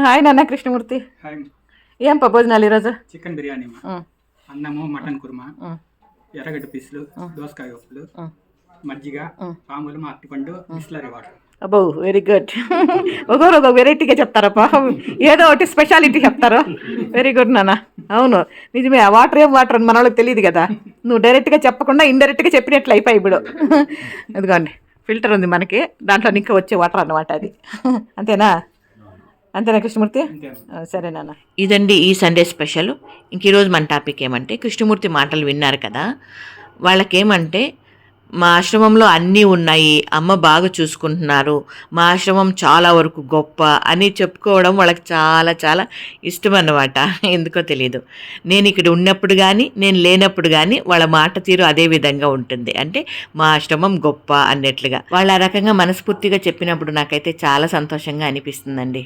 Hi నాన్న Krishnamurthy. Hi. ఏం భోజనాలు ఈరోజు? చికెన్ బిర్యానీ, అన్నము, మటన్ కుర్మా, ఎర్రగడ్డ పీసులు, దోసకాయ ఉప్పులు, మజ్జిగ, పాములు, మా అరటిపండు, బిస్లరీ వాటర్. అబ్బో వెరీ గుడ్. ఒకరు ఒక వెరైటీగా చెప్తారప్పా, ఏదో ఒకటి స్పెషాలిటీ చెప్తారు. వెరీ గుడ్ నాన్న. అవును నిజమే, ఆ వాటర్ ఏం వాటర్ అని మన వాళ్ళకి తెలియదు కదా, నువ్వు డైరెక్ట్గా చెప్పకుండా ఇండైరెక్ట్గా చెప్పినట్లు అయిపోయి ఇప్పుడు. ఇదిగోండి ఫిల్టర్ ఉంది మనకి, దాంట్లో ఇంకా వచ్చే వాటర్ అన్నమాట అది. అంతేనా? అంతేనా కృష్ణమూర్తి? సరే నాన్న. ఇదండి ఈ సండే స్పెషల్. ఇంక ఈరోజు మన టాపిక్ ఏమంటే, కృష్ణమూర్తి మాటలు విన్నారు కదా, వాళ్ళకేమంటే మా ఆశ్రమంలో అన్నీ ఉన్నాయి, అమ్మ బాగా చూసుకుంటున్నారు, మా ఆశ్రమం చాలా వరకు గొప్ప అని చెప్పుకోవడం వాళ్ళకి చాలా చాలా ఇష్టం అన్నమాట. ఎందుకో తెలియదు. నేను ఇక్కడ ఉన్నప్పుడు కానీ నేను లేనప్పుడు కానీ వాళ్ళ మాట తీరు అదే విధంగా ఉంటుంది. అంటే మా ఆశ్రమం గొప్ప అన్నట్లుగా వాళ్ళు ఆ రకంగా మనస్ఫూర్తిగా చెప్పినప్పుడు నాకైతే చాలా సంతోషంగా అనిపిస్తుందండి.